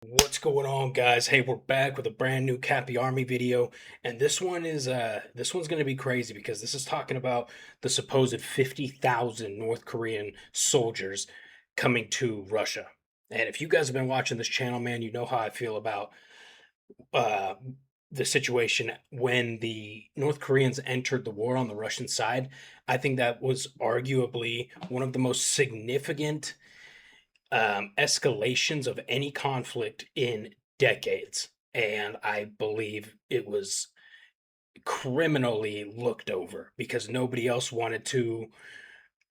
What's going on, guys? Hey, we're back with a brand new Cappy Army video, and this one's going to be crazy because this is talking about the supposed 50,000 North Korean soldiers coming to Russia. And if you guys have been watching this channel, man, you know how I feel about uh the situation when the North Koreans entered the war on the Russian side. I think that was arguably one of the most significant escalations of any conflict in decades. And I believe it was criminally looked over because nobody else wanted to,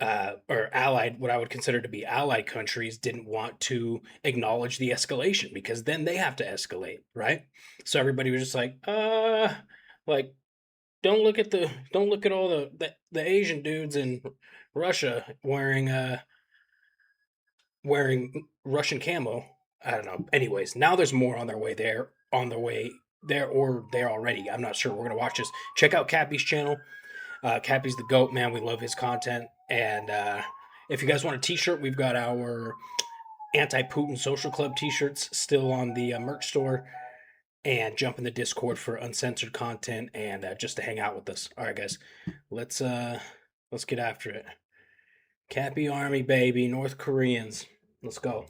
or allied, what I would consider to be allied countries, didn't want to acknowledge the escalation because then they have to escalate, right? So everybody was just like, don't look at all the Asian dudes in Russia wearing Russian camo. I don't know. Anyways, now there's more on their way there, or there already. I'm not sure. We're gonna watch this. Check out Cappy's channel. Cappy's the GOAT, man. We love his content. And if you guys want a t-shirt, we've got our anti-Putin social club t-shirts still on the merch store. And jump in the Discord for uncensored content and just to hang out with us. All right, guys. Let's get after it. Cappy Army, baby. North Koreans. Let's go.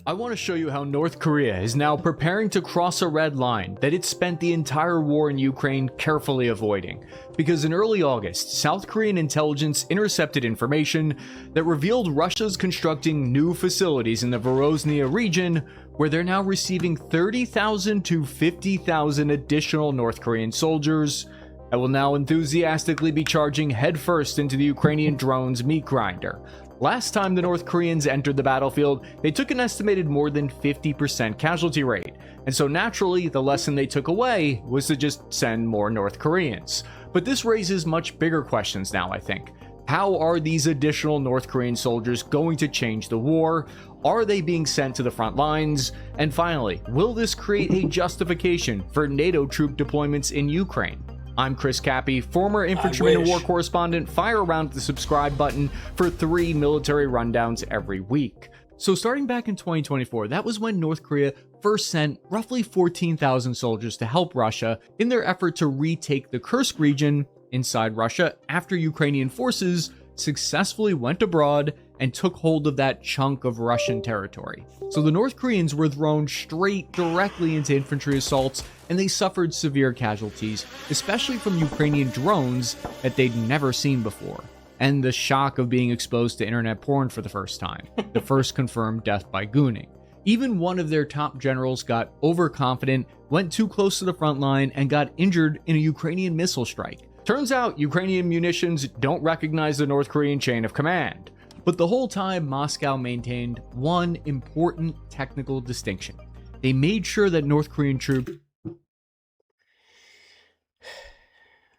I want to show you how North Korea is now preparing to cross a red line that it spent the entire war in Ukraine carefully avoiding. Because in early August, South Korean intelligence intercepted information that revealed Russia's constructing new facilities in the Vorozhnia region, where they're now receiving 30,000 to 50,000 additional North Korean soldiers that will now enthusiastically be charging headfirst into the Ukrainian drone's meat grinder. Last time the North Koreans entered the battlefield, they took an estimated more than 50% casualty rate, and so naturally the lesson they took away was to just send more North Koreans. But this raises much bigger questions now, I think. How are these additional North Korean soldiers going to change the war? Are they being sent to the front lines? And finally, will this create a justification for NATO troop deployments in Ukraine? I'm Chris Cappy, former infantryman and war correspondent. Fire around the subscribe button for 3 military rundowns every week. So starting back in 2024, that was when North Korea first sent roughly 14,000 soldiers to help Russia in their effort to retake the Kursk region inside Russia after Ukrainian forces successfully went abroad and took hold of that chunk of Russian territory. So the North Koreans were thrown straight directly into infantry assaults, and they suffered severe casualties, especially from Ukrainian drones that they'd never seen before, and the shock of being exposed to internet porn for the first time, the first confirmed death by gooning. Even one of their top generals got overconfident, went too close to the front line, and got injured in a Ukrainian missile strike. Turns out Ukrainian munitions don't recognize the North Korean chain of command. But the whole time, Moscow maintained one important technical distinction. They made sure that North Korean troops...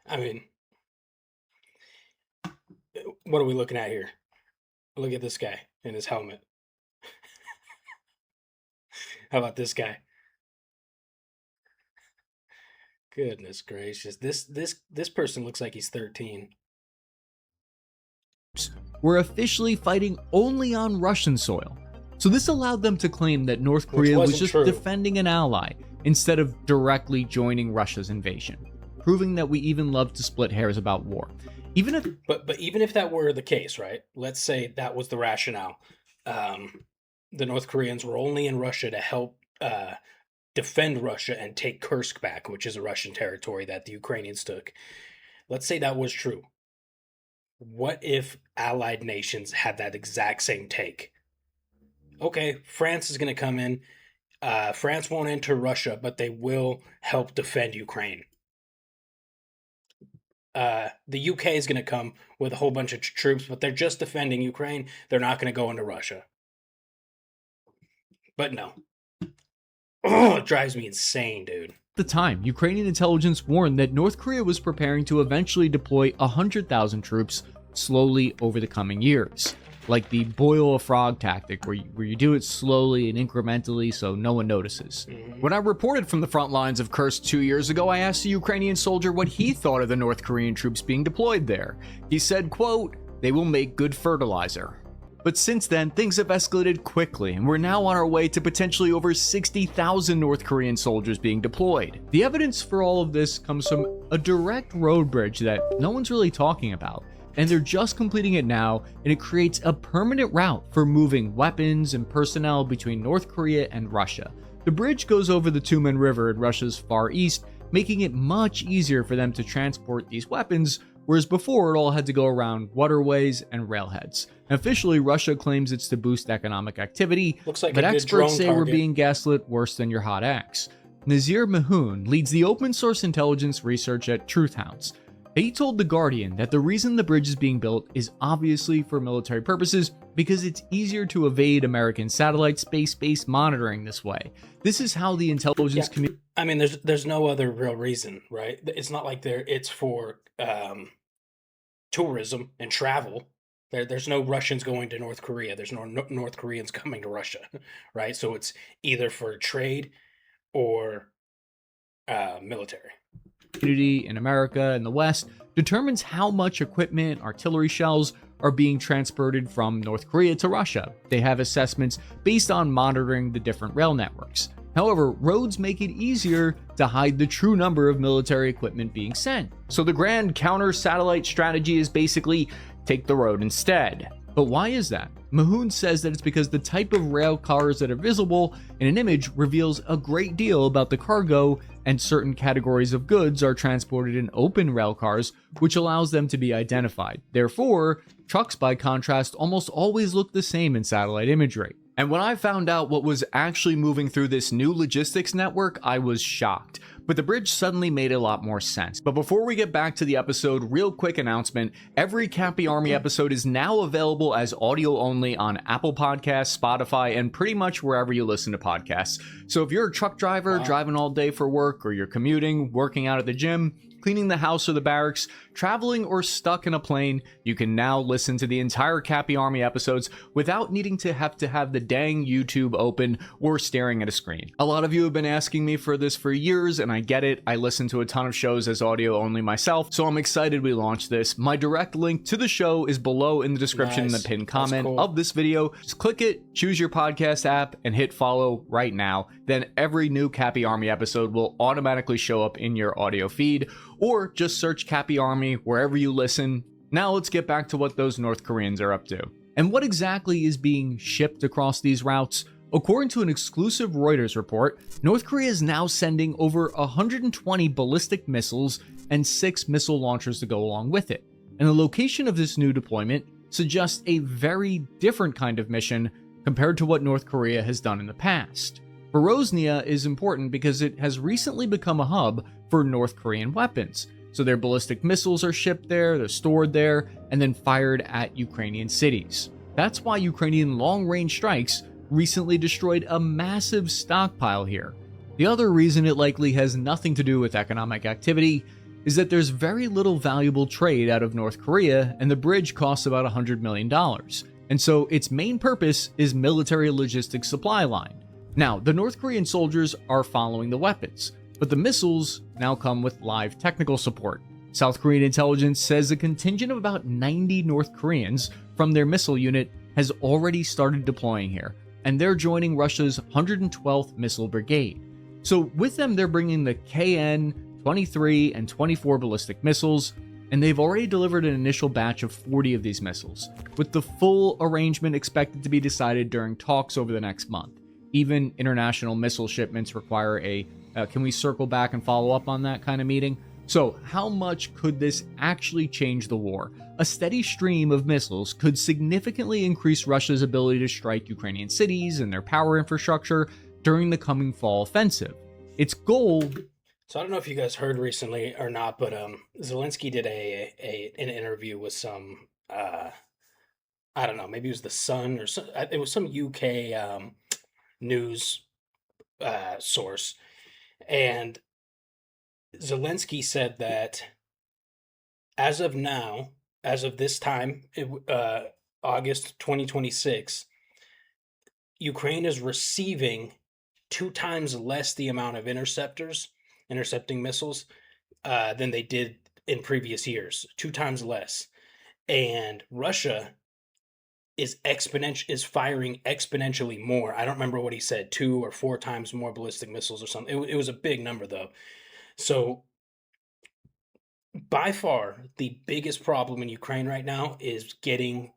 I mean, what are we looking at here? Look at this guy in his helmet. How about this guy? Goodness gracious. This person looks like he's 13. Were officially fighting only on Russian soil. So this allowed them to claim that North Korea was just defending an ally instead of directly joining Russia's invasion, proving that we even love to split hairs about war. But even if that were the case, right? Let's say that was the rationale. The North Koreans were only in Russia to help defend Russia and take Kursk back, which is a Russian territory that the Ukrainians took. Let's say that was true. What if allied nations had that exact same take? Okay, France is going to come in. France won't enter Russia, but they will help defend Ukraine. The UK is going to come with a whole bunch of troops, but they're just defending Ukraine. They're not going to go into Russia. But no. Oh, it drives me insane, dude. At the time, Ukrainian intelligence warned that North Korea was preparing to eventually deploy 100,000 troops slowly over the coming years, like the boil a frog tactic, where you do it slowly and incrementally so no one notices. When I reported from the front lines of Kursk 2 years ago, I asked a Ukrainian soldier what he thought of the North Korean troops being deployed there. He said, quote, "They will make good fertilizer." But since then, things have escalated quickly, and we're now on our way to potentially over 60,000 North Korean soldiers being deployed. The evidence for all of this comes from a direct road bridge that no one's really talking about, and they're just completing it now, and it creates a permanent route for moving weapons and personnel between North Korea and Russia. The bridge goes over the Tumen River in Russia's far east, making it much easier for them to transport these weapons, whereas before it all had to go around waterways and railheads. And officially, Russia claims it's to boost economic activity, Looks like but a good drone experts say we're target. being gaslit worse than your hot ex. Nazir Mahoon leads the open source intelligence research at Truthhounds. He told The Guardian that the reason the bridge is being built is obviously for military purposes because it's easier to evade American satellite space-based monitoring this way. This is how the intelligence community... I mean, there's no other real reason, right? It's not like it's for tourism and travel. There's no Russians going to North Korea. There's no North Koreans coming to Russia, right? So it's either for trade or military. In America and the West determines how much equipment, artillery shells are being transported from North Korea to Russia. They have assessments based on monitoring the different rail networks. However, roads make it easier to hide the true number of military equipment being sent. So the grand counter-satellite strategy is basically take the road instead. But why is that? Mahoon says that it's because the type of rail cars that are visible in an image reveals a great deal about the cargo, and certain categories of goods are transported in open rail cars, which allows them to be identified. Therefore, trucks by contrast almost always look the same in satellite imagery. And when I found out what was actually moving through this new logistics network, I was shocked. But the bridge suddenly made a lot more sense. But before we get back to the episode, real quick announcement. Every Cappy Army episode is now available as audio only on Apple Podcasts, Spotify, and pretty much wherever you listen to podcasts. So if you're a truck driver driving all day for work, or you're commuting, working out at the gym, cleaning the house or the barracks, traveling, or stuck in a plane, you can now listen to the entire Cappy Army episodes without needing to have the dang YouTube open or staring at a screen. A lot of you have been asking me for this for years, and I get it. I listen to a ton of shows as audio only myself, so I'm excited we launched this. My direct link to the show is below in the description in the pinned comment of this video. Just click it, choose your podcast app, and hit follow right now. Then every new Cappy Army episode will automatically show up in your audio feed, or just search Cappy Army wherever you listen. Now let's get back to what those North Koreans are up to. And what exactly is being shipped across these routes? According to an exclusive Reuters report, North Korea is now sending over 120 ballistic missiles and 6 missile launchers to go along with it. And the location of this new deployment suggests a very different kind of mission compared to what North Korea has done in the past. Rosnia is important because it has recently become a hub for North Korean weapons. So their ballistic missiles are shipped there, they're stored there, and then fired at Ukrainian cities. That's why Ukrainian long-range strikes recently destroyed a massive stockpile here. The other reason it likely has nothing to do with economic activity is that there's very little valuable trade out of North Korea, and the bridge costs about $100 million. And so its main purpose is military logistics supply line. Now, the North Korean soldiers are following the weapons, but the missiles now come with live technical support. South Korean intelligence says a contingent of about 90 North Koreans from their missile unit has already started deploying here, and they're joining Russia's 112th Missile Brigade. So with them, they're bringing the KN-23 and 24 ballistic missiles, and they've already delivered an initial batch of 40 of these missiles, with the full arrangement expected to be decided during talks over the next month. Even international missile shipments require a can we circle back and follow up on that kind of meeting? So how much could this actually change the war? A steady stream of missiles could significantly increase Russia's ability to strike Ukrainian cities and their power infrastructure during the coming fall offensive. Its goal... So I don't know if you guys heard recently or not, but Zelensky did an interview with some, I don't know, maybe it was The Sun or it was some UK news source, and Zelensky said that as of now, as of this time, August 2026, Ukraine is receiving 2 times less the amount of intercepting missiles than they did in previous years, 2 times less. And Russia is firing exponentially more. I don't remember what he said, 2 or 4 times more ballistic missiles or something. It was a big number though. So by far the biggest problem in Ukraine right now is getting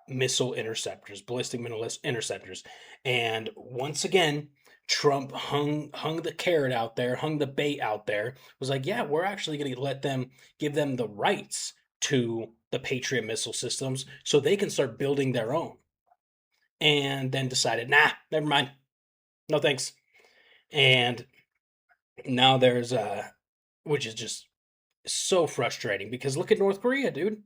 missile interceptors, ballistic missile interceptors. And once again, Trump hung the carrot out there, hung the bait out there. Was like, yeah, we're actually going to give them the rights to the Patriot missile systems so they can start building their own. And then decided, nah, never mind, no thanks. And now there's which is just so frustrating because look at North Korea, dude.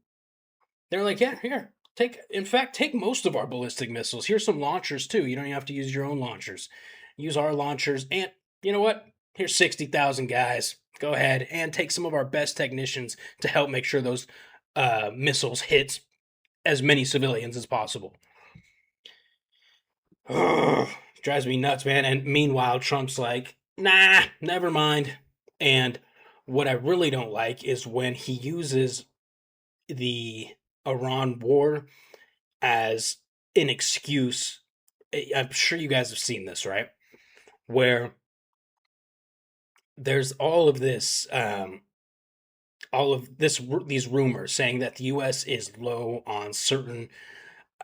They're like, yeah, here, take most of our ballistic missiles. Here's some launchers too. You don't even have to use your own launchers. Use our launchers, and you know what? Here's 60,000 guys. Go ahead and take some of our best technicians to help make sure those missiles hit as many civilians as possible. Drives me nuts, man. And meanwhile, Trump's like, nah, never mind. And what I really don't like is when he uses the Iran war as an excuse. I'm sure you guys have seen this, right? Where there's these rumors saying that the U.S. is low on certain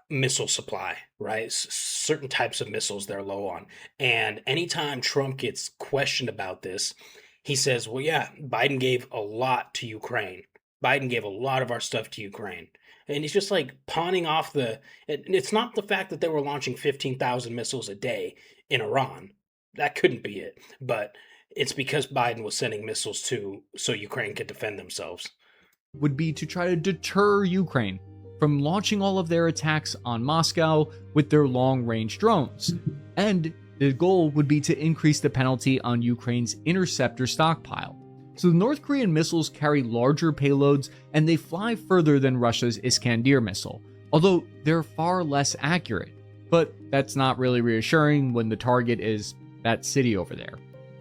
missile supply, right? Certain types of missiles they're low on. And anytime Trump gets questioned about this, he says, well, yeah, Biden gave a lot to Ukraine. Biden gave a lot of our stuff to Ukraine. And he's just like pawning off it's not the fact that they were launching 15,000 missiles a day in Iran. That couldn't be it. But it's because Biden was sending missiles so Ukraine could defend themselves. Would be to try to deter Ukraine from launching all of their attacks on Moscow with their long-range drones. And the goal would be to increase the penalty on Ukraine's interceptor stockpile. So the North Korean missiles carry larger payloads and they fly further than Russia's Iskander missile, although they're far less accurate. But that's not really reassuring when the target is that city over there.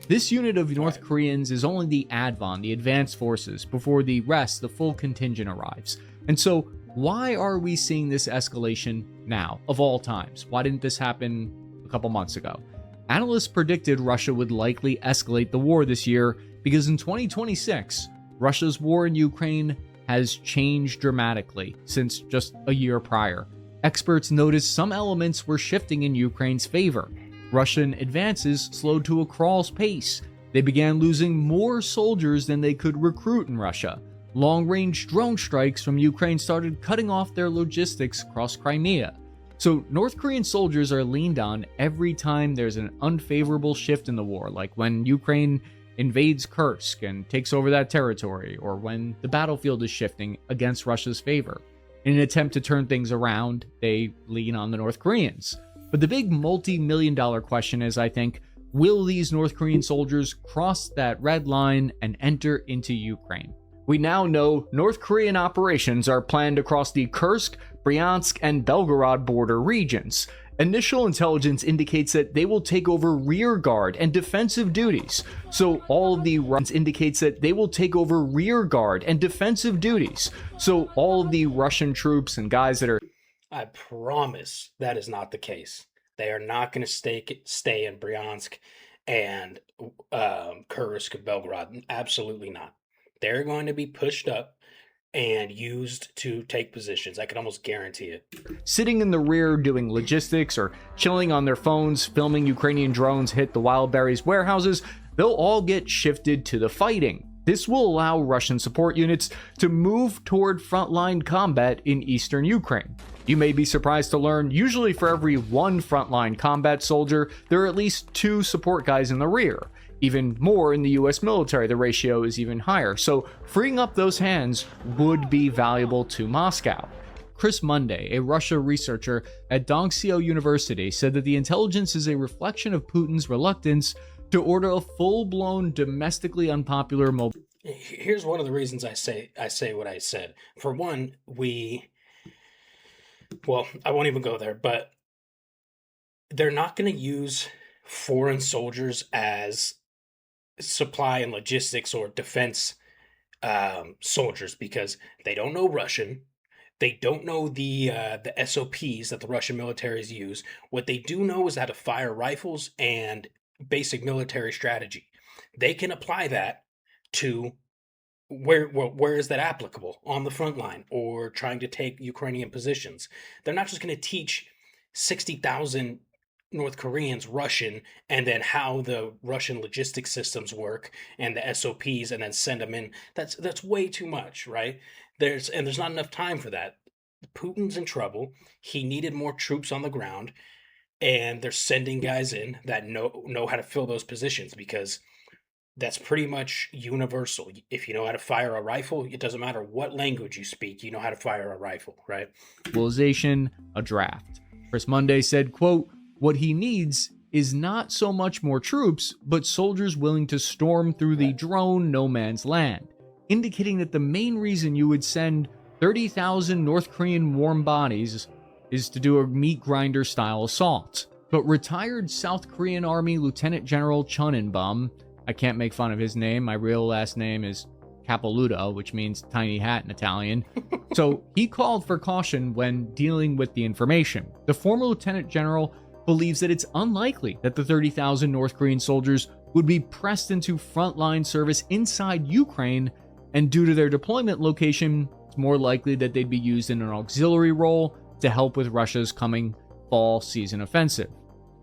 This unit of North Koreans is only the ADVON, the advanced forces, before the rest, the full contingent, arrives. And so, why are we seeing this escalation now, of all times? Why didn't this happen a couple months ago? Analysts predicted Russia would likely escalate the war this year because in 2026, Russia's war in Ukraine has changed dramatically since just a year prior. Experts noticed some elements were shifting in Ukraine's favor. Russian advances slowed to a crawl's pace. They began losing more soldiers than they could recruit in Russia. Long-range drone strikes from Ukraine started cutting off their logistics across Crimea. So North Korean soldiers are leaned on every time there's an unfavorable shift in the war, like when Ukraine invades Kursk and takes over that territory, or when the battlefield is shifting against Russia's favor. In an attempt to turn things around, they lean on the North Koreans. But the big multi-million-dollar question is, I think, will these North Korean soldiers cross that red line and enter into Ukraine? We now know North Korean operations are planned across the Kursk, Bryansk, and Belgorod border regions. Initial intelligence indicates that they will take over rear guard and defensive duties. So all of the Russian troops and guys that are I promise that is not the case. They are not going to stay in Bryansk and Kursk and Belgorod. Absolutely not. They're going to be pushed up and used to take positions. I can almost guarantee it. sitting in the rear doing logistics or chilling on their phones, filming Ukrainian drones hit the Wildberries warehouses, they'll all get shifted to the fighting. This will allow Russian support units to move toward frontline combat in eastern Ukraine. You may be surprised to learn, usually for every one frontline combat soldier, there are at least 2 support guys in the rear. Even more in the US military, the ratio is even higher, so freeing up those hands would be valuable to Moscow. Chris Munday, a Russia researcher at Dongseo University, said that the intelligence is a reflection of Putin's reluctance to order a full-blown, domestically unpopular Here's one of the reasons I say what I said. For one, I won't even go there, but they're not going to use foreign soldiers as supply and logistics or defense soldiers because they don't know Russian. They don't know the SOPs that the Russian militaries use. What they do know is how to fire rifles and basic military strategy. They can apply that to where is that applicable on the front line or trying to take Ukrainian positions. They're not just going to teach 60,000 North Koreans Russian and then how the Russian logistics systems work and the SOPs and then send them in. That's way too much, right? There's not enough time for that. Putin's in trouble. He needed more troops on the ground, and they're sending guys in that know how to fill those positions because that's pretty much universal. If you know how to fire a rifle, it doesn't matter what language you speak, you know how to fire a rifle, right? Mobilization, a draft. Chris Monday said, quote, "What he needs is not so much more troops, but soldiers willing to storm through the drone no man's land," indicating that the main reason you would send 30,000 North Korean warm bodies is to do a meat grinder style assault. But retired South Korean Army Lieutenant General Chunenbum, I can't make fun of his name, my real last name is Capiluto, which means tiny hat in Italian. So he called for caution when dealing with the information. The former lieutenant general believes that it's unlikely that the 30,000 North Korean soldiers would be pressed into frontline service inside Ukraine, and due to their deployment location, it's more likely that they'd be used in an auxiliary role to help with Russia's coming fall season offensive.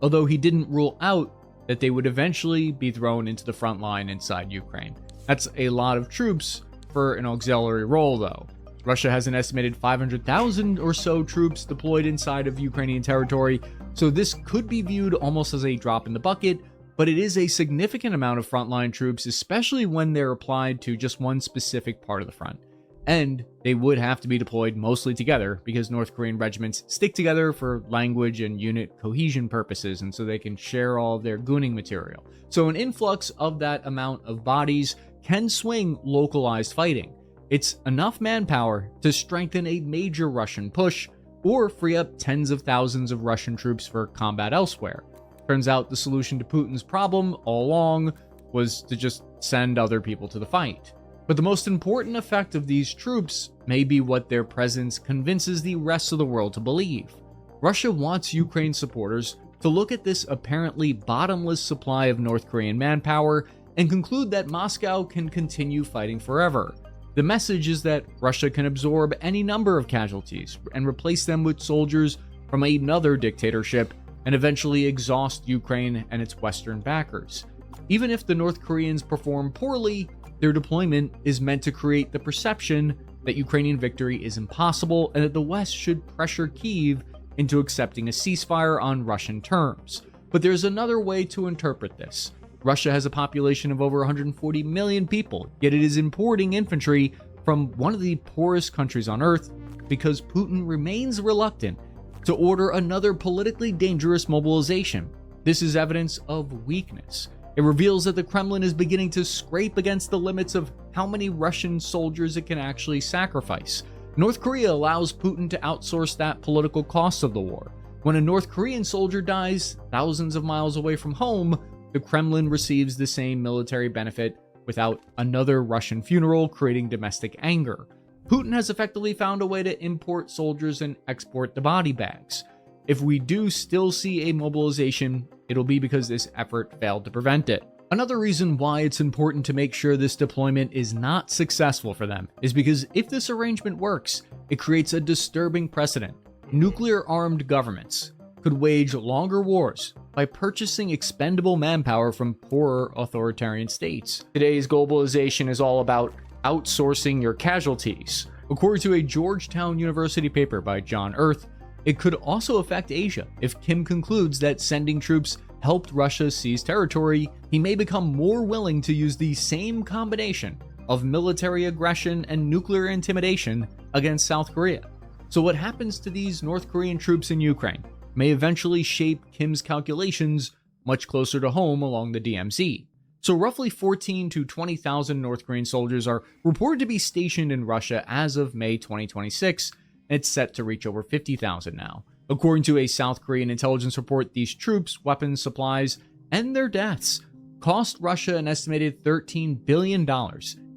Although he didn't rule out that they would eventually be thrown into the front line inside Ukraine. That's a lot of troops for an auxiliary role, though. Russia has an estimated 500,000 or so troops deployed inside of Ukrainian territory, so this could be viewed almost as a drop in the bucket, but it is a significant amount of frontline troops, especially when they're applied to just one specific part of the front. And they would have to be deployed mostly together because North Korean regiments stick together for language and unit cohesion purposes, and so they can share all of their gooning material. So an influx of that amount of bodies can swing localized fighting. It's enough manpower to strengthen a major Russian push or free up tens of thousands of Russian troops for combat elsewhere. Turns out the solution to Putin's problem all along was to just send other people to the fight. But the most important effect of these troops may be what their presence convinces the rest of the world to believe. Russia wants Ukraine supporters to look at this apparently bottomless supply of North Korean manpower and conclude that Moscow can continue fighting forever. The message is that Russia can absorb any number of casualties and replace them with soldiers from another dictatorship and eventually exhaust Ukraine and its Western backers. Even if the North Koreans perform poorly, their deployment is meant to create the perception that Ukrainian victory is impossible and that the West should pressure Kyiv into accepting a ceasefire on Russian terms. But there's another way to interpret this. Russia has a population of over 140 million people, yet it is importing infantry from one of the poorest countries on earth because Putin remains reluctant to order another politically dangerous mobilization. This is evidence of weakness. It reveals that the Kremlin is beginning to scrape against the limits of how many Russian soldiers it can actually sacrifice. North Korea allows Putin to outsource that political cost of the war. When a North Korean soldier dies thousands of miles away from home, the Kremlin receives the same military benefit without another Russian funeral, creating domestic anger. Putin has effectively found a way to import soldiers and export the body bags. If we do still see a mobilization, it'll be because this effort failed to prevent it. Another reason why it's important to make sure this deployment is not successful for them is because if this arrangement works, it creates a disturbing precedent. Nuclear-armed governments could wage longer wars by purchasing expendable manpower from poorer authoritarian states. Today's globalization is all about outsourcing your casualties. According to a Georgetown University paper by John Earth, it could also affect Asia. If Kim concludes that sending troops helped Russia seize territory, he may become more willing to use the same combination of military aggression and nuclear intimidation against South Korea. So what happens to these North Korean troops in Ukraine may eventually shape Kim's calculations much closer to home along the DMZ. So roughly 14 to 20,000 North Korean soldiers are reported to be stationed in Russia as of May 2026, and it's set to reach over 50,000 now. According to a South Korean intelligence report, these troops, weapons, supplies, and their deaths cost Russia an estimated $13 billion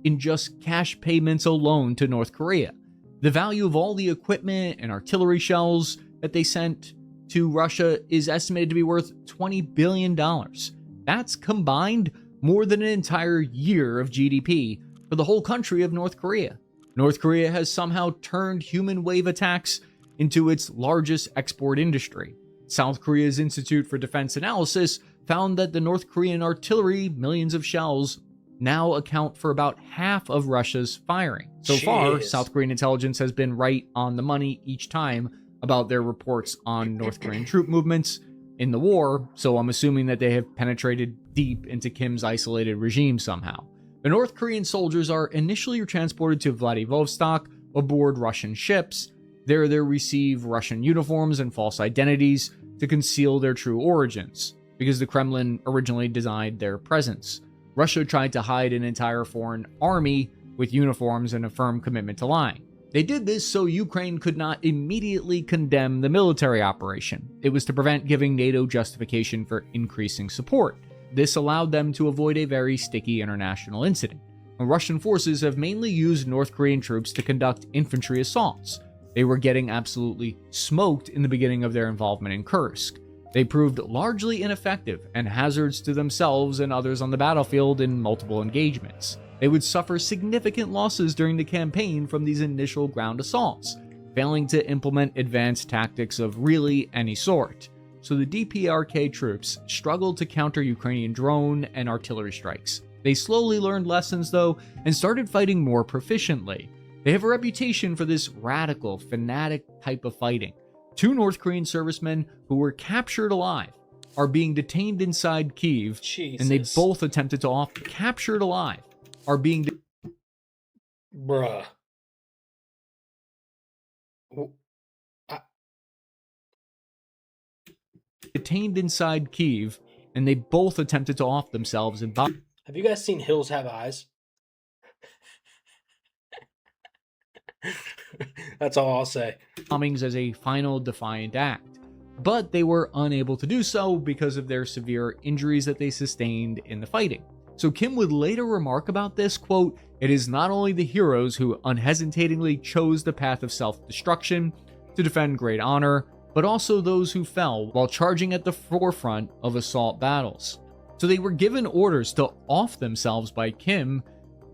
in just cash payments alone to North Korea. The value of all the equipment and artillery shells that they sent to Russia is estimated to be worth $20 billion. That's combined more than an entire year of GDP for the whole country of North Korea. North Korea has somehow turned human wave attacks into its largest export industry. South Korea's Institute for Defense Analysis found that the North Korean artillery, millions of shells, now account for about half of Russia's firing. So far, South Korean intelligence has been right on the money each time about their reports on North Korean troop movements in the war, so I'm assuming that they have penetrated deep into Kim's isolated regime somehow. The North Korean soldiers are initially transported to Vladivostok aboard Russian ships. There they receive Russian uniforms and false identities to conceal their true origins, because the Kremlin originally denied their presence. Russia tried to hide an entire foreign army with uniforms and a firm commitment to lying. They did this so Ukraine could not immediately condemn the military operation. It was to prevent giving NATO justification for increasing support. This allowed them to avoid a very sticky international incident. Russian forces have mainly used North Korean troops to conduct infantry assaults. They were getting absolutely smoked in the beginning of their involvement in Kursk. They proved largely ineffective and hazards to themselves and others on the battlefield in multiple engagements. They would suffer significant losses during the campaign from these initial ground assaults, failing to implement advanced tactics of really any sort. So the DPRK troops struggled to counter Ukrainian drone and artillery strikes. They slowly learned lessons though and started fighting more proficiently. They have a reputation for this radical, fanatic type of fighting. 2 North Korean servicemen who were captured alive are being detained inside Kyiv, and they both attempted to captured alive are being Bruh. detained inside Kyiv, and they both attempted to off themselves in Have you guys seen Hills Have Eyes? That's all I'll say. Bombings as a final defiant act, but they were unable to do so because of their severe injuries that they sustained in the fighting. So Kim would later remark about this, quote, "It is not only the heroes who unhesitatingly chose the path of self-destruction to defend great honor, but also those who fell while charging at the forefront of assault battles." So they were given orders to off themselves by Kim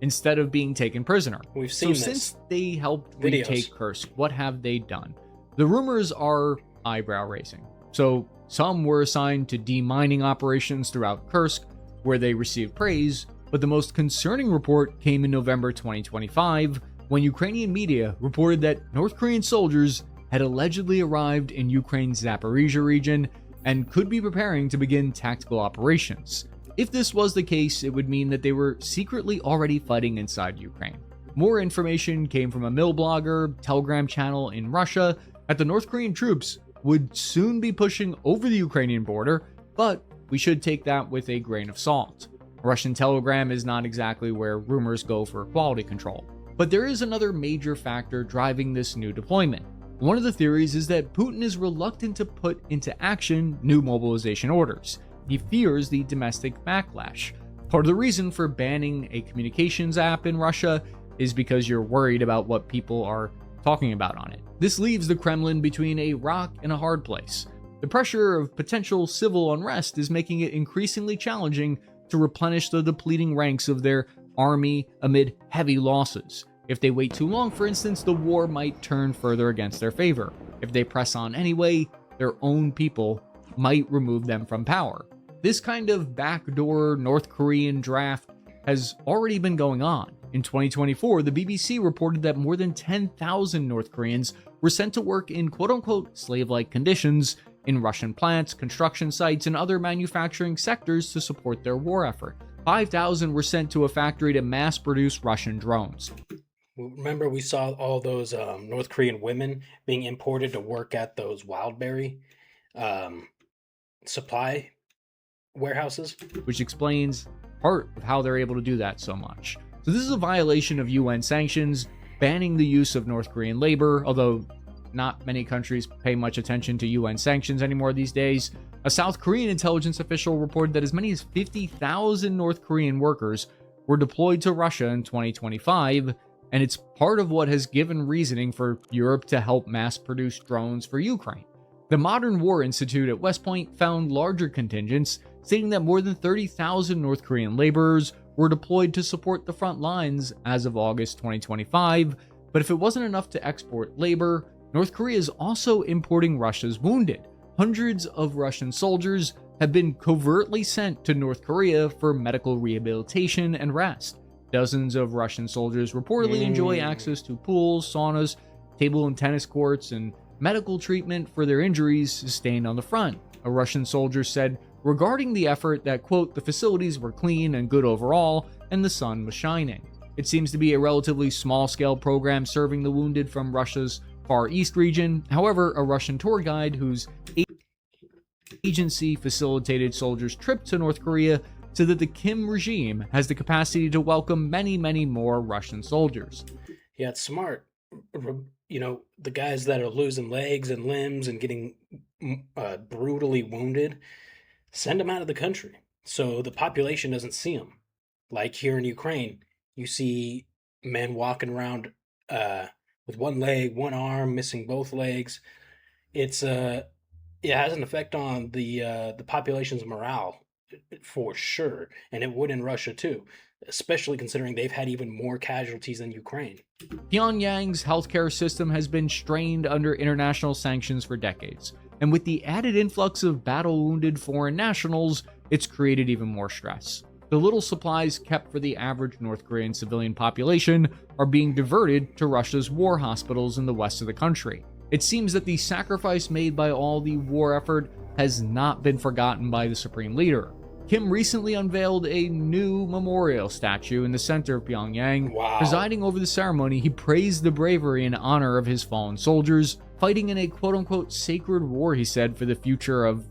instead of being taken prisoner. We've seen this. Since they helped retake Kursk, what have they done? The rumors are eyebrow-raising. So some were assigned to demining operations throughout Kursk, where they received praise, but the most concerning report came in November 2025, when Ukrainian media reported that North Korean soldiers had allegedly arrived in Ukraine's Zaporizhia region and could be preparing to begin tactical operations. If this was the case, it would mean that they were secretly already fighting inside Ukraine. More information came from a mill blogger, Telegram channel in Russia, that the North Korean troops would soon be pushing over the Ukrainian border, but we should take that with a grain of salt. Russian Telegram is not exactly where rumors go for quality control. But there is another major factor driving this new deployment. One of the theories is that Putin is reluctant to put into action new mobilization orders. He fears the domestic backlash. Part of the reason for banning a communications app in Russia is because you're worried about what people are talking about on it. This leaves the Kremlin between a rock and a hard place. The pressure of potential civil unrest is making it increasingly challenging to replenish the depleting ranks of their army amid heavy losses. If they wait too long, for instance, the war might turn further against their favor. If they press on anyway, their own people might remove them from power. This kind of backdoor North Korean draft has already been going on. In 2024, the BBC reported that more than 10,000 North Koreans were sent to work in quote-unquote slave-like conditions in Russian plants, construction sites, and other manufacturing sectors to support their war effort. 5,000 were sent to a factory to mass-produce Russian drones. Remember, we saw all those North Korean women being imported to work at those Wildberry supply warehouses? Which explains part of how they're able to do that so much. So this is a violation of UN sanctions, banning the use of North Korean labor, although not many countries pay much attention to UN sanctions anymore these days. A South Korean intelligence official reported that as many as 50,000 North Korean workers were deployed to Russia in 2025, and it's part of what has given reasoning for Europe to help mass produce drones for Ukraine. The Modern War Institute at West Point found larger contingents, stating that more than 30,000 North Korean laborers were deployed to support the front lines as of August 2025, but if it wasn't enough to export labor, North Korea is also importing Russia's wounded. Hundreds of Russian soldiers have been covertly sent to North Korea for medical rehabilitation and rest. Dozens of Russian soldiers reportedly enjoy access to pools, saunas, table and tennis courts, and medical treatment for their injuries sustained on the front. A Russian soldier said regarding the effort that, quote, the facilities were clean and good overall, and the sun was shining. It seems to be a relatively small-scale program serving the wounded from Russia's Far East region. However, a Russian tour guide whose agency facilitated soldiers' trip to North Korea said that the Kim regime has the capacity to welcome many, many more Russian soldiers. Yeah, it's smart. You know, the guys that are losing legs and limbs and getting brutally wounded, send them out of the country so the population doesn't see them. Like here in Ukraine, you see men walking around with one leg, one arm, missing both legs. It has an effect on the population's morale for sure, and it would in Russia too, especially considering they've had even more casualties than Ukraine. Pyongyang's healthcare system has been strained under international sanctions for decades, and with the added influx of battle-wounded foreign nationals, it's created even more stress. The little supplies kept for the average North Korean civilian population are being diverted to Russia's war hospitals in the west of the country. It seems that the sacrifice made by all the war effort has not been forgotten by the supreme leader. Kim recently unveiled a new memorial statue in the center of Pyongyang. Wow. Presiding over the ceremony, he praised the bravery and honor of his fallen soldiers, fighting in a quote-unquote sacred war, he said, for the future of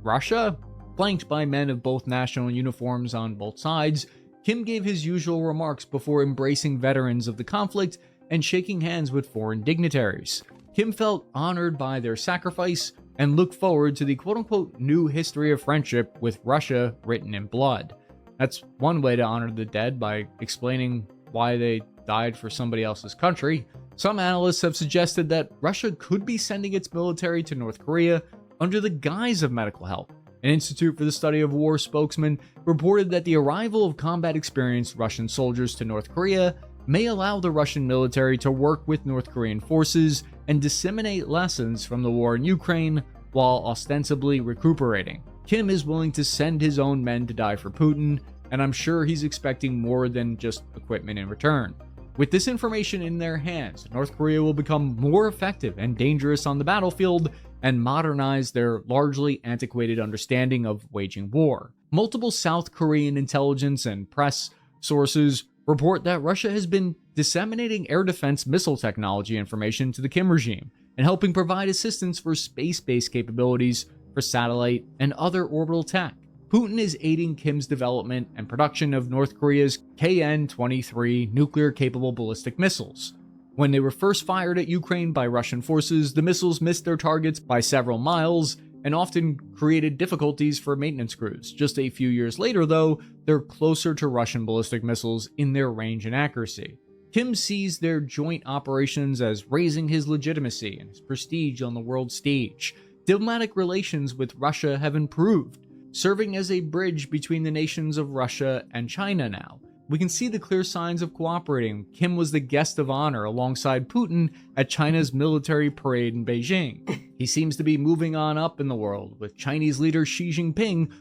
Russia. Flanked by men of both national uniforms on both sides, Kim gave his usual remarks before embracing veterans of the conflict and shaking hands with foreign dignitaries. Kim felt honored by their sacrifice and looked forward to the quote-unquote new history of friendship with Russia written in blood. That's one way to honor the dead, by explaining why they died for somebody else's country. Some analysts have suggested that Russia could be sending its military to North Korea under the guise of medical help. An Institute for the Study of War spokesman reported that the arrival of combat-experienced Russian soldiers to North Korea may allow the Russian military to work with North Korean forces and disseminate lessons from the war in Ukraine while ostensibly recuperating. Kim is willing to send his own men to die for Putin, and I'm sure he's expecting more than just equipment in return. With this information in their hands, North Korea will become more effective and dangerous on the battlefield and modernize their largely antiquated understanding of waging war. Multiple South Korean intelligence and press sources report that Russia has been disseminating air defense missile technology information to the Kim regime and helping provide assistance for space-based capabilities for satellite and other orbital tech. Putin is aiding Kim's development and production of North Korea's KN-23 nuclear-capable ballistic missiles. When they were first fired at Ukraine by Russian forces, the missiles missed their targets by several miles and often created difficulties for maintenance crews. Just a few years later, though, they're closer to Russian ballistic missiles in their range and accuracy. Kim sees their joint operations as raising his legitimacy and his prestige on the world stage. Diplomatic relations with Russia have improved, serving as a bridge between the nations of Russia and China now. We can see the clear signs of cooperating. Kim was the guest of honor alongside Putin at China's military parade in Beijing. He seems to be moving on up in the world, with Chinese leader Xi Jinping.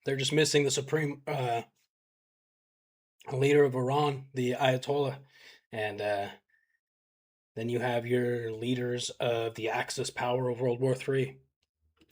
They're just missing the supreme leader of Iran, the Ayatollah, and then you have your leaders of the Axis power of World War III.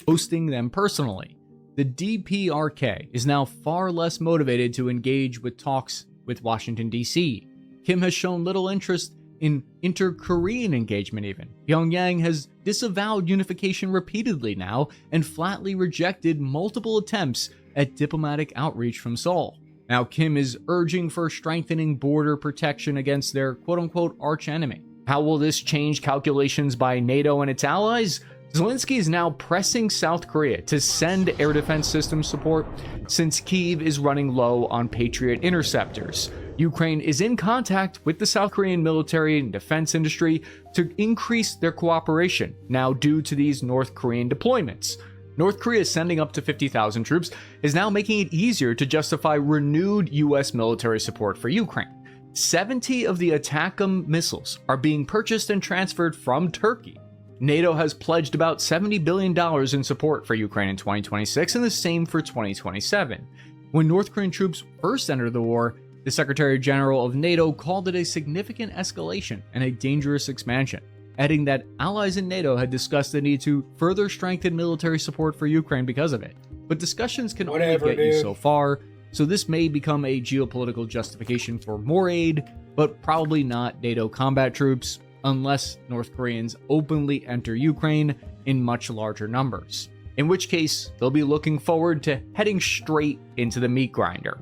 Hosting them personally. The DPRK is now far less motivated to engage with talks with Washington, D.C. Kim has shown little interest in inter-Korean engagement even. Pyongyang has disavowed unification repeatedly now and flatly rejected multiple attempts at diplomatic outreach from Seoul. Now Kim is urging for strengthening border protection against their quote-unquote arch-enemy. How will this change calculations by NATO and its allies? Zelensky is now pressing South Korea to send air defense system support since Kyiv is running low on Patriot interceptors. Ukraine is in contact with the South Korean military and defense industry to increase their cooperation, now due to these North Korean deployments. North Korea sending up to 50,000 troops is now making it easier to justify renewed US military support for Ukraine. 70 of the ATACMS missiles are being purchased and transferred from Turkey. NATO has pledged about $70 billion in support for Ukraine in 2026 and the same for 2027. When North Korean troops first entered the war, the Secretary General of NATO called it a significant escalation and a dangerous expansion, adding that allies in NATO had discussed the need to further strengthen military support for Ukraine because of it. But discussions can only get you so far, so this may become a geopolitical justification for more aid, but probably not NATO combat troops, unless North Koreans openly enter Ukraine in much larger numbers. In which case, they'll be looking forward to heading straight into the meat grinder.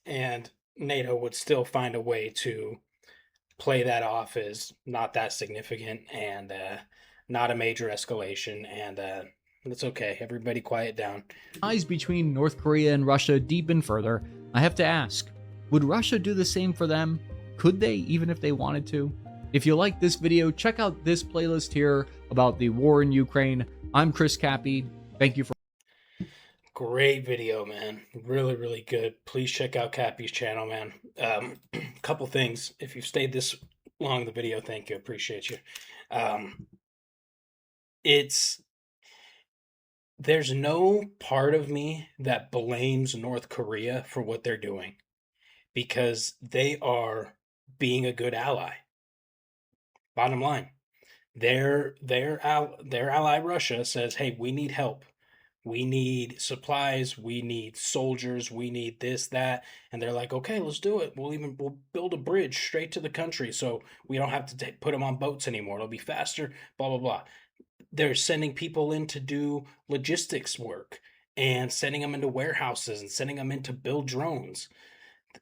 And NATO would still find a way to play that off as not that significant and not a major escalation, and it's okay. Everybody quiet down. Ties between North Korea and Russia deepen further. I have to ask, would Russia do the same for them? Could they, even if they wanted to? If you like this video, check out this playlist here about the war in Ukraine. I'm Chris Cappy. Thank you for Great video, man. Really, really good. Please check out Cappy's channel, man. Couple things. If you've stayed this long in the video, thank you. Appreciate you. There's no part of me that blames North Korea for what they're doing, because they are being a good ally. Bottom line, their ally Russia says, hey, we need help. We need supplies, we need soldiers, we need this, that. And they're like, okay, let's do it. We'll build a bridge straight to the country so we don't have to put them on boats anymore. It'll be faster, blah, blah, blah. They're sending people in to do logistics work and sending them into warehouses and sending them in to build drones.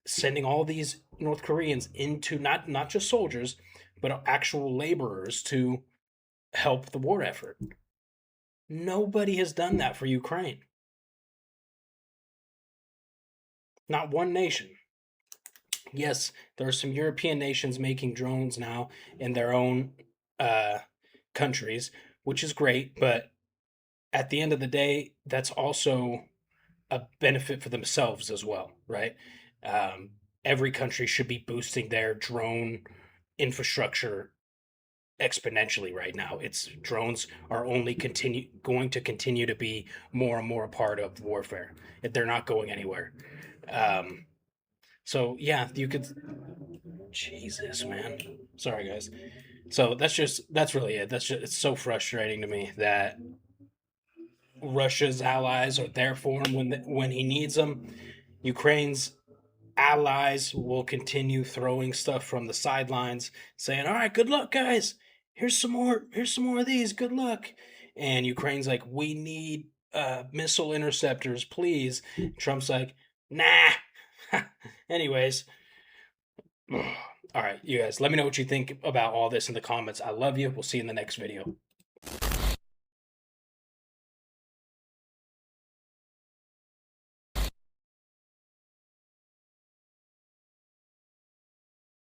Sending all these North Koreans into not just soldiers, but actual laborers to help the war effort. Nobody has done that for Ukraine. Not one nation. Yes, there are some European nations making drones now in their own countries, which is great, but at the end of the day, that's also a benefit for themselves as well, right? Every country should be boosting their drone infrastructure exponentially right now. Drones are only going to continue to be more and more a part of warfare. They're not going anywhere. So yeah, you could. Jesus, man. Sorry, guys. So that's really it. It's so frustrating to me that Russia's allies are there for him when he needs them. Ukraine's allies will continue throwing stuff from the sidelines, saying, "All right, good luck, guys. Here's some more of these. Good luck." And Ukraine's like, "We need missile interceptors, please." Trump's like, "Nah." Anyways, all right, you guys, let me know what you think about all this in the comments. I love you. We'll see you in the next video.